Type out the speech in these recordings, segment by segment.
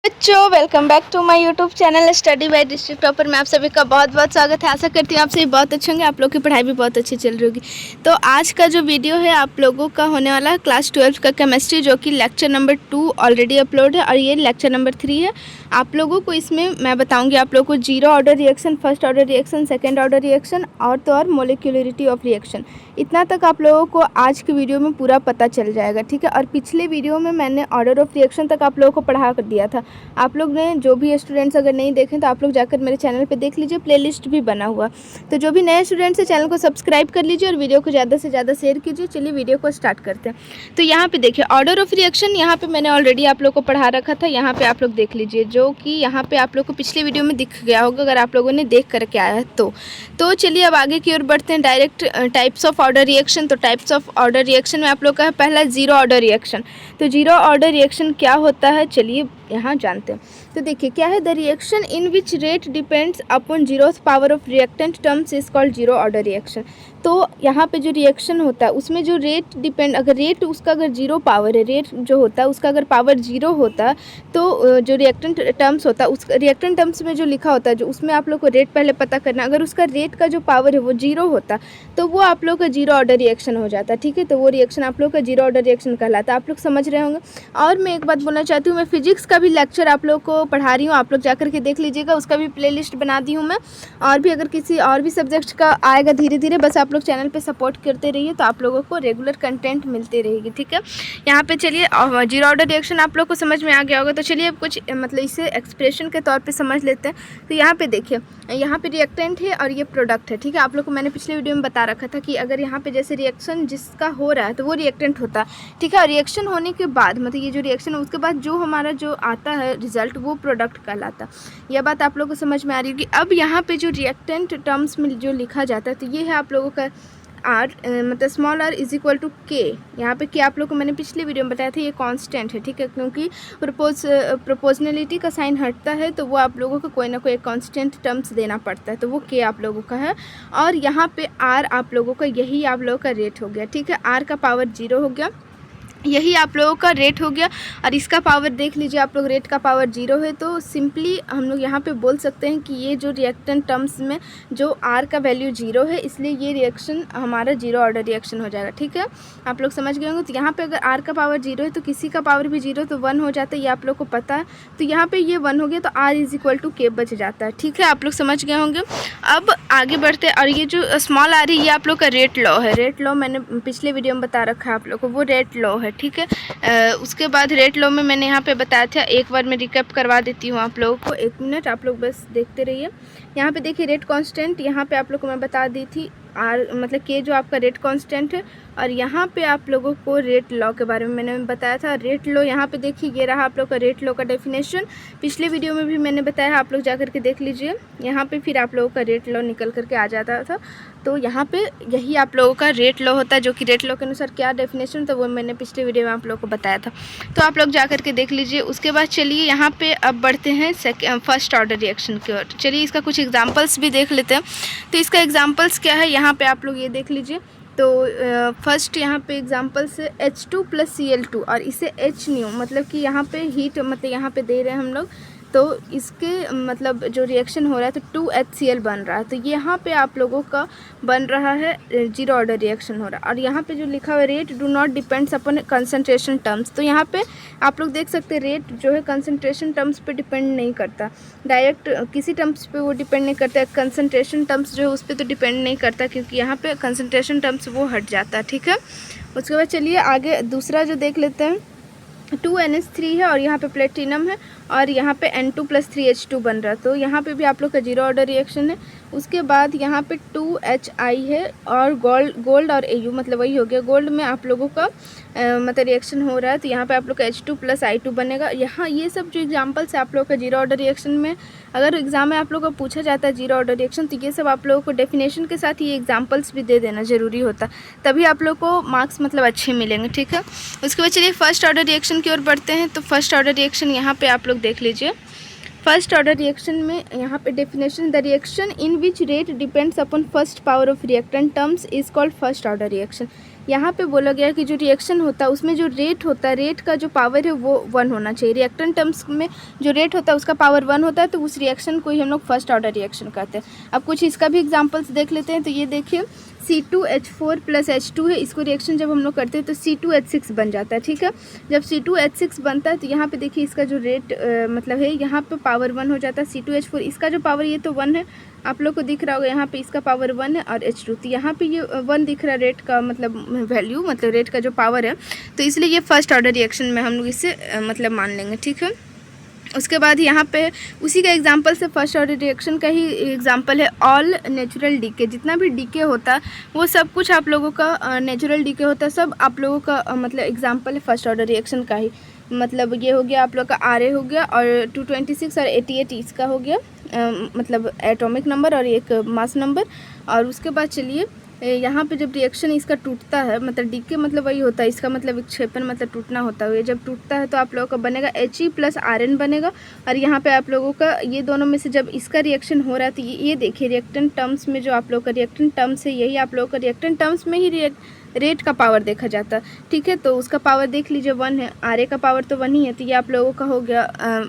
बच्चों welcome back to my YouTube channel study by district topper में आप सभी का बहुत बहुत स्वागत है। आशा करती हूँ आप सभी बहुत अच्छे होंगे, आप लोग की पढ़ाई भी बहुत अच्छी चल रही होगी। तो आज का जो वीडियो है आप लोगों का होने वाला है क्लास 12 का केमिस्ट्री, जो कि लेक्चर नंबर 2 ऑलरेडी अपलोड है और ये लेक्चर नंबर 3 है। आप लोगों को इसमें मैं बताऊँगी आप लोगों को zero order reaction, first order reaction, second order reaction और मोलिकुलरिटी ऑफ रिएक्शन। इतना तक आप लोगों को आज की वीडियो में पूरा पता चल जाएगा, ठीक है। और पिछले वीडियो में मैंने ऑर्डर ऑफ रिएक्शन तक आप लोगों को पढ़ा कर दिया था। आप लोग ने जो भी स्टूडेंट्स अगर नहीं देखें तो आप लोग जाकर मेरे चैनल पे देख लीजिए, प्लेलिस्ट भी बना हुआ। तो जो भी नए स्टूडेंट्स हैं चैनल को सब्सक्राइब कर लीजिए और वीडियो को ज़्यादा से ज़्यादा शेयर कीजिए। चलिए वीडियो को स्टार्ट करते हैं। तो यहाँ पे देखिए ऑर्डर ऑफ रिएक्शन, यहाँ पे मैंने ऑलरेडी आप लोग को पढ़ा रखा था। यहाँ पे आप लोग देख लीजिए, जो कि यहाँ पे आप लोग को पिछले वीडियो में दिख गया होगा अगर आप लोगों ने देख करके आया है तो चलिए अब आगे की ओर बढ़ते हैं। Direct types of order reaction. तो टाइप्स ऑफ ऑर्डर रिएक्शन में आप लोग का है पहला जीरो ऑर्डर रिएक्शन। तो जीरो ऑर्डर रिएक्शन क्या होता है चलिए यहाँ जानते हैं। तो देखिए क्या है, the reaction in which rate depends upon zeroth power of reactant terms is called zero order reaction. तो यहाँ पे जो रिएक्शन होता है उसमें जो रेट डिपेंड, अगर रेट उसका अगर जीरो पावर है, रेट जो होता है उसका अगर पावर जीरो होता तो जो रिएक्टेंट टर्म्स होता है उस रिएक्टेंट टर्म्स में जो लिखा होता है जो उसमें आप लोग को रेट पहले पता करना। अगर उसका रेट का जो पावर है वो जीरो होता तो वो आप लोग का जीरो ऑर्डर रिएक्शन हो जाता, ठीक है। तो वो रिएक्शन आप लोग का जीरो ऑर्डर रिएक्शन कहलाता है। आप लोग समझ रहे होंगे। और मैं एक बात बोलना चाहती हूँ, मैं फिजिक्स का भी लेक्चर आप लोग को पढ़ा रही हूँ, आप लोग जाकर के देख लीजिएगा, उसका भी प्लेलिस्ट बना दी हूँ मैं। और भी अगर किसी और भी सब्जेक्ट का आएगा धीरे धीरे, बस आप लोग चैनल पे सपोर्ट करते रहिए तो आप लोगों को रेगुलर कंटेंट मिलते रहेगी, ठीक है। यहाँ पे चलिए जीरो ऑर्डर रिएक्शन आप लोग को समझ में आ गया होगा। तो चलिए अब कुछ मतलब इसे एक्सप्रेशन के तौर पे समझ लेते हैं। तो यहाँ पे देखिए, यहाँ पे रिएक्टेंट है और ये प्रोडक्ट है, ठीक है। आप लोग को मैंने पिछले वीडियो में बता रखा था कि अगर यहाँ पे जैसे रिएक्शन जिसका हो रहा है तो वो रिएक्टेंट होता है, ठीक है। और रिएक्शन होने के बाद मतलब ये जो रिएक्शन है उसके बाद जो हमारा जो आता है रिजल्ट वो प्रोडक्ट कहलाता। यह बात आप लोगों को समझ में आ रही होगी। अब यहाँ पे जो रिएक्टेंट टर्म्स में जो लिखा जाता है तो ये है आप लोगों का आर, मतलब small R is equal to K. यहाँ पे के आप लोग को मैंने पिछले वीडियो में बताया था ये कांस्टेंट है, ठीक है। क्योंकि प्रोपोर्शनलिटी का साइन हटता है तो वो आप लोगों को कोई ना कोई कांस्टेंट टर्म्स देना पड़ता है, तो वो के आप लोगों का है। और यहाँ पे आर आप लोगों का यही आप लोगों का रेट हो गया, ठीक है। आर का पावर जीरो हो गया, यही आप लोगों का रेट हो गया। और इसका पावर देख लीजिए आप लोग, रेट का पावर जीरो है तो सिंपली हम लोग यहाँ पे बोल सकते हैं कि ये जो रिएक्टेंट टर्म्स में जो आर का वैल्यू जीरो है इसलिए ये रिएक्शन हमारा जीरो ऑर्डर रिएक्शन हो जाएगा, ठीक है। आप लोग समझ गए होंगे। तो यहाँ पे अगर आर का पावर जीरो है तो किसी का पावर भी जीरो तो वन हो जाता है, ये आप लोग को पता है। तो यहाँ पर ये वन हो गया तो आर इज इक्वल टू के बच जाता है, ठीक है। आप लोग समझ गए होंगे। अब आगे बढ़ते हैं। और ये जो स्मॉल आर है ये आप लोग का रेट लॉ है। रेट लॉ मैंने पिछले वीडियो में बता रखा है आप लोग को, वो रेट लॉ है, ठीक है। उसके बाद रेट लॉ में मैंने यहाँ पे बताया था, एक बार मैं रिकैप करवा देती हूँ आप लोगों को। एक मिनट आप लोग बस देखते रहिए। यहाँ पे देखिए रेट कांस्टेंट, यहाँ पे आप लोग को मैं बता दी थी आर मतलब के जो आपका रेट कांस्टेंट है। और यहाँ पे आप लोगों को रेट लॉ के बारे में मैंने बताया था। रेट लॉ यहाँ पे देखिए ये रहा आप लोग का रेट लॉ का डेफिनेशन, पिछले वीडियो में भी मैंने बताया, आप लोग जा करके देख लीजिए। यहाँ पे फिर आप लोगों का रेट लॉ निकल करके आ जाता था। तो यहाँ पे यही आप लोगों का रेट लॉ होता है, जो कि रेट लॉ के अनुसार क्या डेफिनेशन था वो मैंने पिछले वीडियो में आप लोगों को बताया था। तो आप लोग जा करके देख लीजिए। उसके बाद चलिए यहाँ पे अब बढ़ते हैं फर्स्ट ऑर्डर रिएक्शन की ओर। चलिए इसका कुछ एग्जाम्पल्स भी देख लेते हैं। तो इसका एग्जाम्पल्स क्या है यहाँ पे आप लोग ये देख लीजिए। तो फर्स्ट यहाँ पे एग्जांपल्स है H2 + Cl2 और इसे H न्यू मतलब कि यहाँ पे हीट मतलब यहाँ पे दे रहे हैं हम लोग। तो इसके मतलब जो रिएक्शन हो रहा है तो 2HCl बन रहा है। तो यहाँ पे आप लोगों का बन रहा है जीरो ऑर्डर रिएक्शन हो रहा है। और यहाँ पे जो लिखा हुआ है rate do not depends upon concentration terms. तो यहाँ पे आप लोग देख सकते हैं रेट जो है कंसंट्रेशन टर्म्स पे डिपेंड नहीं करता, डायरेक्ट किसी टर्म्स पे वो डिपेंड नहीं करता है। कंसंट्रेशन टर्म्स जो है उस पर तो डिपेंड नहीं करता क्योंकि यहाँ पे कंसंट्रेशन टर्म्स वो हट जाता है, ठीक है। उसके बाद चलिए आगे दूसरा जो देख लेते हैं। 2NH3 है और यहाँ पे प्लेटिनम है और यहाँ पे N2 + 3H2 बन रहा है। तो यहाँ पे भी आप लोग का जीरो ऑर्डर रिएक्शन है। उसके बाद यहाँ पे 2HI है और गोल्ड और AU मतलब वही हो गया। गोल्ड में आप लोगों का मतलब रिएक्शन हो रहा है तो यहाँ पे आप लोग का H2 + I2 बनेगा। यहाँ ये सब जो एग्जांपल्स है आप लोग का जीरो ऑर्डर रिएक्शन में, अगर एग्जाम में आप लोग को पूछा जाता है जीरो ऑर्डर रिएक्शन तो ये सब आप लोगों को डेफिनेशन के साथ ये एग्जाम्पल्स भी दे देना ज़रूरी होता, तभी आप लोग को मार्क्स मतलब अच्छे मिलेंगे, ठीक है। उसके बाद चलिए फर्स्ट ऑर्डर रिएक्शन की ओर बढ़ते हैं। तो फर्स्ट ऑर्डर रिएक्शन यहाँ पे आप लोग देख लीजिए। फर्स्ट ऑर्डर रिएक्शन में यहाँ पे definition, the reaction in which rate depends upon first power of reactant terms is called first order reaction. यहाँ पे बोला गया कि जो रिएक्शन होता है उसमें जो रेट होता है, रेट का जो पावर है वो 1 होना चाहिए। रिएक्टेंट टर्म्स में जो रेट होता है उसका पावर 1 होता है, तो उस रिएक्शन को ही हम लोग फर्स्ट ऑर्डर रिएक्शन कहते हैं। अब कुछ इसका भी एग्जांपल्स देख लेते हैं। तो ये देखिए C2H4 + H2 है, इसको रिएक्शन जब हम लोग करते हैं तो C2H6 बन जाता है। ठीक है, जब C2H6 बनता है तो यहाँ पे देखिए इसका जो रेट मतलब है यहाँ पे पावर 1 हो जाता है। C2H4 इसका जो पावर ये तो 1 है, आप लोग को दिख रहा होगा यहाँ पे इसका पावर 1 है, और H2 तो यहाँ पे ये 1 दिख रहा है रेट का मतलब वैल्यू, मतलब रेट का जो पावर है, तो इसलिए ये फर्स्ट ऑर्डर रिएक्शन में हम लोग इसे मतलब मान लेंगे। ठीक है, उसके बाद यहाँ पे उसी का एग्जांपल से फर्स्ट ऑर्डर रिएक्शन का ही एग्जांपल है ऑल नेचुरल डीके। जितना भी डीके होता है वो सब कुछ आप लोगों का नेचुरल डीके होता है, सब आप लोगों का मतलब एग्जांपल है फर्स्ट ऑर्डर रिएक्शन का ही। मतलब ये हो गया आप लोग का RA हो गया, और 226 और 88 इसका हो गया मतलब एटॉमिक नंबर और एक मास नंबर। और उसके बाद चलिए यहाँ पे जब रिएक्शन इसका टूटता है, मतलब डीके मतलब वही होता है, इसका मतलब विक्षेपण मतलब टूटना होता है। ये जब टूटता है तो आप लोगों का बनेगा He + Rn बनेगा। और यहाँ पे आप लोगों का ये दोनों में से जब इसका रिएक्शन हो रहा है तो ये देखिए रिएक्टेंट टर्म्स में जो आप लोग का रिएक्टेंट टर्म्स है, यही आप लोगों का रिएक्टेंट टर्म्स में ही रेट का पावर देखा जाता है। ठीक है, तो उसका पावर देख लीजिए 1 है, RA का पावर तो 1 ही है, तो ये आप लोगों का हो गया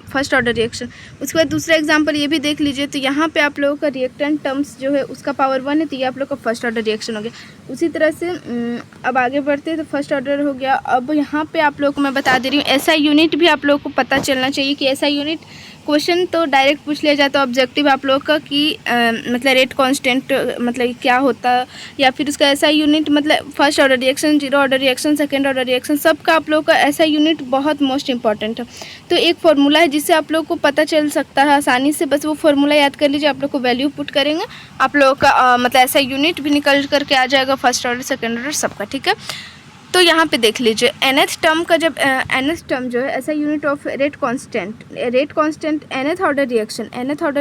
फर्स्ट ऑर्डर रिएक्शन। उसके बाद दूसरा एग्जांपल ये भी देख लीजिए, तो यहाँ पे आप लोगों का रिएक्टेंट टर्म्स जो है उसका पावर 1 है, तो ये आप लोग का फर्स्ट ऑर्डर रिएक्शन हो गया। उसी तरह से अब आगे बढ़ते हैं, तो फर्स्ट ऑर्डर हो गया। अब यहाँ पे आप लोगों को मैं बता दे रही हूँ SI यूनिट भी आप लोगों को पता चलना चाहिए कि SI यूनिट क्वेश्चन तो डायरेक्ट पूछ लिया जाता है ऑब्जेक्टिव आप लोग का कि मतलब रेट कांस्टेंट मतलब क्या होता है, या फिर उसका SI यूनिट मतलब first order reaction, zero order reaction, second order reaction, सबका आप लोग का SI यूनिट बहुत मोस्ट इंपॉर्टेंट है। तो एक फार्मूला है जिससे आप लोग को पता चल सकता है आसानी से, बस वो फार्मूला याद कर लीजिए। आप लोग को वैल्यू पुट करेंगे, आप लोगों का मतलब SI यूनिट भी निकल करके आ जाएगा फर्स्ट ऑर्डर सेकेंड ऑर्डर सबका। ठीक है, तो यहाँ पे देख लीजिए nth टर्म का जब nth टर्म जो है SI unit of rate constant nth order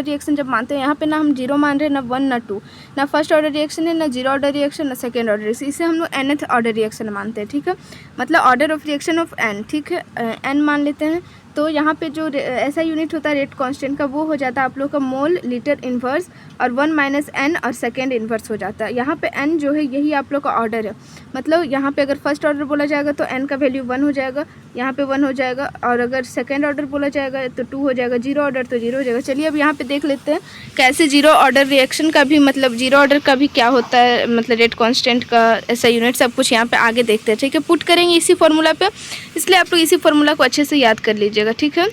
reaction जब मानते हैं, यहाँ पे ना हम 0 मान रहे हैं, ना 1 ना 2, ना फर्स्ट ऑर्डर रिएक्शन है, ना जीरो ऑर्डर रिएक्शन, ना सेकेंड ऑर्डर रिएक्शन, इसे हम लोग nth ऑर्डर रिएक्शन मानते हैं। ठीक है, मतलब order of reaction of n। ठीक है, n मान लेते हैं। तो यहाँ पे जो ऐसा यूनिट होता है रेट कांस्टेंट का, वो हो जाता है आप लोग का मोल लीटर इन्वर्स, और 1 - n और सेकेंड इन्वर्स हो जाता है। यहाँ पे n जो है यही आप लोग का ऑर्डर है, मतलब यहाँ पे अगर फर्स्ट ऑर्डर बोला जाएगा तो n का वैल्यू 1 हो जाएगा, यहाँ पे 1 हो जाएगा, और अगर सेकेंड ऑर्डर बोला जाएगा तो 2 हो जाएगा, जीरो ऑर्डर तो 0 हो जाएगा। चलिए अब यहाँ पे देख लेते हैं कैसे जीरो ऑर्डर रिएक्शन का भी मतलब जीरो ऑर्डर का भी क्या होता है, मतलब रेट कांस्टेंट का ऐसा यूनिट, सब कुछ यहाँ पे आगे देखते हैं। ठीक है, पुट करेंगे इसी फार्मूला पे, इसलिए आप लोग इसी फार्मूला को अच्छे से याद कर लीजिएगा। ठीक है,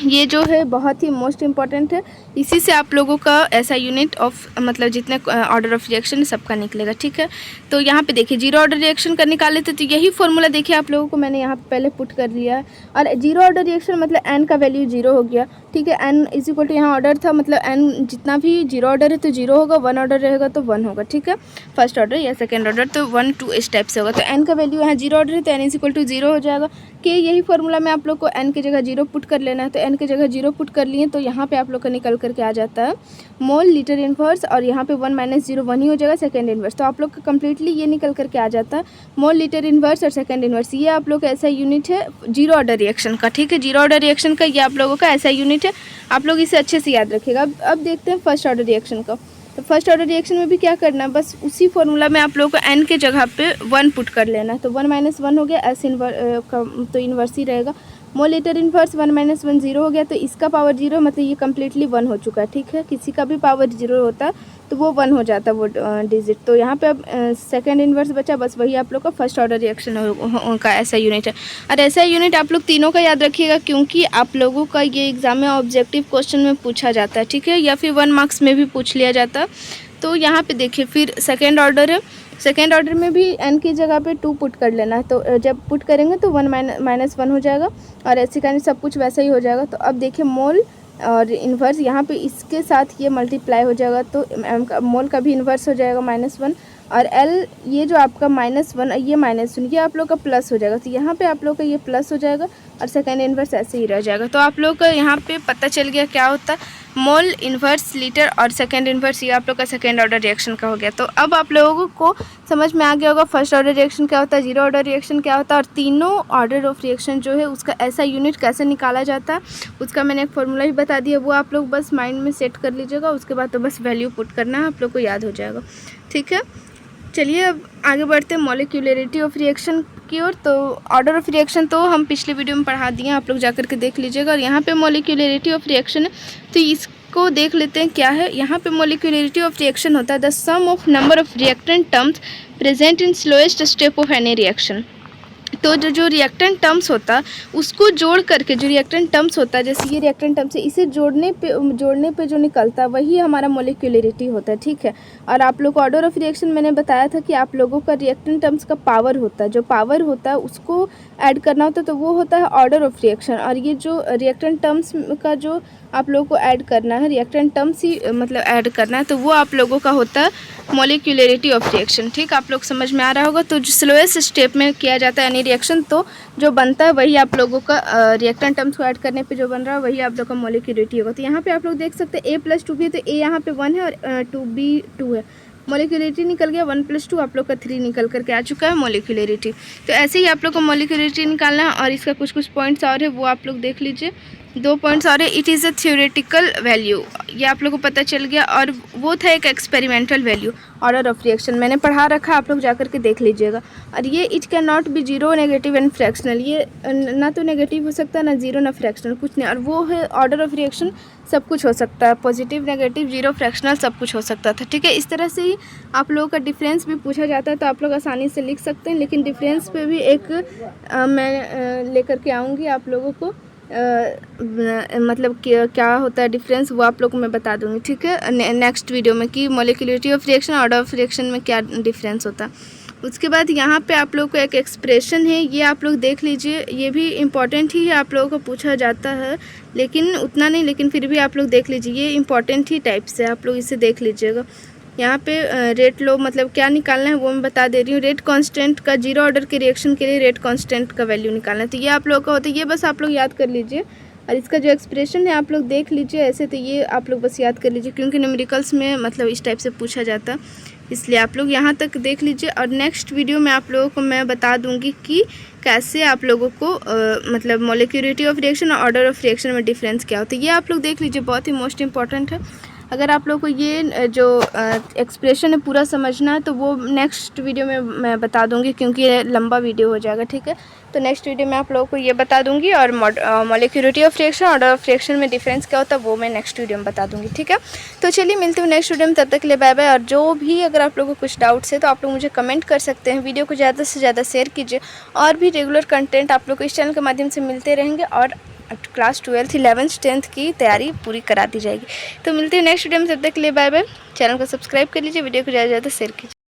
ये जो है बहुत ही मोस्ट इम्पॉर्टेंट है, इसी से आप लोगों का ऐसा यूनिट ऑफ मतलब जितने ऑर्डर ऑफ रिएक्शन सबका निकलेगा। ठीक है, तो यहाँ पे देखिए जीरो ऑर्डर रिएक्शन का निकाले थे, तो यही फॉर्मूला देखिए आप लोगों को मैंने यहाँ पे पहले पुट कर लिया है। और जीरो ऑर्डर रिएक्शन मतलब n का वैल्यू 0 हो गया। ठीक है, n इक्वल टू यहाँ ऑर्डर था, मतलब n जितना भी जीरो ऑर्डर है तो 0 होगा, 1 ऑर्डर रहेगा तो 1 होगा। ठीक है, फर्स्ट ऑर्डर या सेकेंड ऑर्डर तो 1 2 इस टाइप से होगा। तो n का वैल्यू यहाँ जीरो ऑर्डर है तो n इक्वल टू 0 हो जाएगा। कि यही फार्मूला में आप लोग को n की जगह 0 पुट कर लेना है, तो n की जगह 0 पुट कर लिए तो यहाँ पे आप लोग का निकल करके आ जाता है मोल लीटर इन्वर्स, और यहाँ पे 1 - 0 1 ही हो जाएगा सेकेंड इन्वर्स। तो आप लोग का कम्प्लीटली ये निकल करके आ जाता है मोल लीटर इन्वर्स और सेकेंड इन्वर्स। ये आप लोग का ऐसा यूनिट है जीरो ऑर्डर रिएक्शन का। ठीक है, जीरो ऑर्डर रिएक्शन का ये आप लोगों का ऐसा यूनिट है, आप लोग इसे अच्छे से याद रखिएगा। अब देखते हैं फर्स्ट ऑर्डर रिएक्शन का। तो फर्स्ट ऑर्डर रिएक्शन में भी क्या करना है, बस उसी फॉर्मूला में आप लोगों को n के जगह पे 1 पुट कर लेना है। तो 1 - 1 हो गया, s तो इन्वर्स ही रहेगा। मोल लीटर इन्वर्स 1 - 1 0 हो गया, तो इसका पावर 0 मतलब ये कम्प्लीटली 1 हो चुका है। ठीक है, किसी का भी पावर 0 होता है तो वो 1 हो जाता है वो डिजिट। तो यहाँ पे अब सेकेंड इन्वर्स बचा, बस वही आप लोग का फर्स्ट ऑर्डर रिएक्शन का ऐसा यूनिट है। और ऐसा यूनिट आप लोग तीनों का याद रखिएगा, क्योंकि आप लोगों का ये एग्जाम में ऑब्जेक्टिव क्वेश्चन में पूछा जाता है। ठीक है, या फिर 1 मार्क्स में भी पूछ लिया जाता है। तो यहाँ पे देखिए फिर सेकेंड ऑर्डर है, सेकेंड ऑर्डर में भी n की जगह पे 2 पुट कर लेना है। तो जब पुट करेंगे तो 1 - 1 हो जाएगा, और ऐसे का सब कुछ वैसा ही हो जाएगा। तो अब देखिए मोल और इन्वर्स यहाँ पे इसके साथ ये मल्टीप्लाई हो जाएगा, तो मोल का भी इन्वर्स हो जाएगा -1, और L ये जो आपका -1 ये -1 ये आप लोग का प्लस हो जाएगा। तो यहाँ पे आप लोग का ये प्लस हो जाएगा, और सेकेंड इन्वर्स ऐसे ही रह जाएगा। तो आप लोग का यहाँ पे पता चल गया क्या होता है मोल, इन्वर्स, लीटर और सेकेंड इन्वर्स, ये आप लोग का सेकेंड ऑर्डर रिएक्शन का हो गया। तो अब आप लोगों को समझ में आ गया होगा फर्स्ट ऑर्डर रिएक्शन क्या होता है, जीरो ऑर्डर रिएक्शन क्या होता है, और तीनों ऑर्डर ऑफ रिएक्शन जो है उसका ऐसा यूनिट कैसे निकाला जाता है उसका मैंने एक फार्मूला ही बता दिया, वो आप लोग बस माइंड में सेट कर लीजिएगा। उसके बाद तो बस वैल्यू पुट करना है, आप लोग को याद हो जाएगा। ठीक है, चलिए अब आगे बढ़ते हैं मॉलिक्यूलरिटी ऑफ रिएक्शन की ओर। तो ऑर्डर ऑफ रिएक्शन तो हम पिछले वीडियो में पढ़ा दिए हैं, आप लोग जाकर के देख लीजिएगा। और यहाँ पे मॉलिक्यूलरिटी ऑफ रिएक्शन है, तो इसको देख लेते हैं क्या है। यहाँ पे मॉलिक्यूलरिटी ऑफ रिएक्शन होता है the sum of number of reactant terms present in slowest step of any reaction. तो जो रिएक्टेंट टर्म्स होता है उसको जोड़ करके, जो रिएक्टेंट टर्म्स होता है, जैसे ये रिएक्टेंट टर्म्स है, इसे जोड़ने पे जो निकलता है वही हमारा मॉलिक्यूलरिटी होता है, ठीक है। और आप लोग को ऑर्डर ऑफ रिएक्शन मैंने बताया था कि आप लोगों का रिएक्टेंट टर्म्स का पावर होता है, जो पावर होता है उसको ऐड करना होता है, तो वो होता है ऑर्डर ऑफ रिएक्शन। और ये जो रिएक्टेंट टर्म्स का जो आप लोगों को ऐड करना है, रिएक्टेंट टर्म्स ही मतलब ऐड करना है, तो वो आप लोगों का होता है मॉलिक्यूलरिटी ऑफ रिएक्शन, ठीक। आप लोग समझ में आ रहा होगा। तो जो स्लोएस्ट स्टेप में किया जाता है यानी रिएक्शन, तो जो बनता है वही आप लोगों का रिएक्टेंट टर्म्स को ऐड करने पे जो बन रहा है वही आप लोग का मॉलिक्यूलरिटी होगा। तो यहाँ पे आप लोग देख सकते हैं A+2B है, तो A यहाँ पे 1 है और 2B 2 है। मॉलिक्यूलरिटी निकल गया 1+2, आप लोग का 3 निकल करके आ चुका है मॉलिक्यूलरिटी। तो ऐसे ही आप लोग को मॉलिक्यूलरिटी निकालना है। और इसका कुछ पॉइंट्स और है वो आप लोग देख लीजिए। 2 पॉइंट्स और है। It is a theoretical value, ये आप लोग को पता चल गया। और वो था एक experimental value order of reaction, मैंने पढ़ा रखा, आप लोग जाकर के देख लीजिएगा। और ये it can not be zero, negative and fractional, ये ना तो नेगेटिव हो सकता है, ना जीरो, ना फ्रैक्शनल, कुछ नहीं। और वो है ऑर्डर ऑफ रिएक्शन, सब कुछ हो सकता है, पॉजिटिव, नेगेटिव, जीरो, फ्रैक्शनल, सब कुछ हो सकता था, ठीक है। इस तरह से ही आप लोगों का डिफरेंस भी पूछा जाता है, तो आप लोग आसानी से लिख सकते हैं। लेकिन डिफरेंस पे भी एक मैं लेकर के आऊँगी आप लोगों को, मतलब क्या होता है डिफरेंस, वो आप लोग को मैं बता दूंगी, ठीक है, नेक्स्ट वीडियो में, कि molecularity of reaction order of reaction में क्या डिफरेंस होता है। उसके बाद यहाँ पे आप लोग को एक एक्सप्रेशन है, ये आप लोग देख लीजिए, ये भी इम्पॉर्टेंट ही है, आप लोगों को पूछा जाता है, लेकिन उतना नहीं, लेकिन फिर भी आप लोग देख लीजिए, ये इम्पॉर्टेंट ही टाइप से, आप लोग इसे देख लीजिएगा। यहाँ पे रेट लो मतलब क्या निकालना है वो मैं बता दे रही हूँ। रेट कांस्टेंट का जीरो ऑर्डर के रिएक्शन के लिए रेट कांस्टेंट का वैल्यू निकालना है, तो ये आप लोगों का होता है, ये बस आप लोग याद कर लीजिए। और इसका जो एक्सप्रेशन है आप लोग देख लीजिए ऐसे, तो ये आप लोग बस याद कर लीजिए, क्योंकि न्यूमेरिकल्स में मतलब इस टाइप से पूछा जाता है, इसलिए आप लोग यहाँ तक देख लीजिए। और नेक्स्ट वीडियो में आप लोगों को मैं बता दूँगी कि कैसे आप लोगों को मतलब मॉलिक्यूलरिटी ऑफ रिएक्शन और ऑर्डर ऑफ रिएक्शन में डिफरेंस क्या होता है, ये आप लोग देख लीजिए, बहुत ही मोस्ट इंपॉर्टेंट है। अगर आप लोग को ये जो एक्सप्रेशन है पूरा समझना है तो वो नेक्स्ट वीडियो में मैं बता दूंगी, क्योंकि ये लंबा वीडियो हो जाएगा, ठीक है। तो नेक्स्ट वीडियो में आप लोगों को ये बता दूंगी, और molecularity of reaction order of reaction में डिफरेंस क्या होता है वो मैं नेक्स्ट वीडियो में बता दूंगी, ठीक है। तो चलिए मिलती हूँ नेक्स्ट वीडियो में, तब तक के लिए बाय बाय। और जो भी अगर आप लोगों को कुछ डाउट्स है तो आप लोग मुझे कमेंट कर सकते हैं, वीडियो को ज़्यादा से ज़्यादा शेयर कीजिए। और भी रेगुलर कंटेंट आप लोग को इस चैनल के माध्यम से मिलते रहेंगे, और क्लास 12th 11th 10th की तैयारी पूरी करा दी जाएगी। तो मिलते हैं नेक्स्ट वीडियो में, तब तक के लिए बाय बाय। चैनल को सब्सक्राइब कर लीजिए, वीडियो को ज़्यादा से ज़्यादा शेयर कीजिए।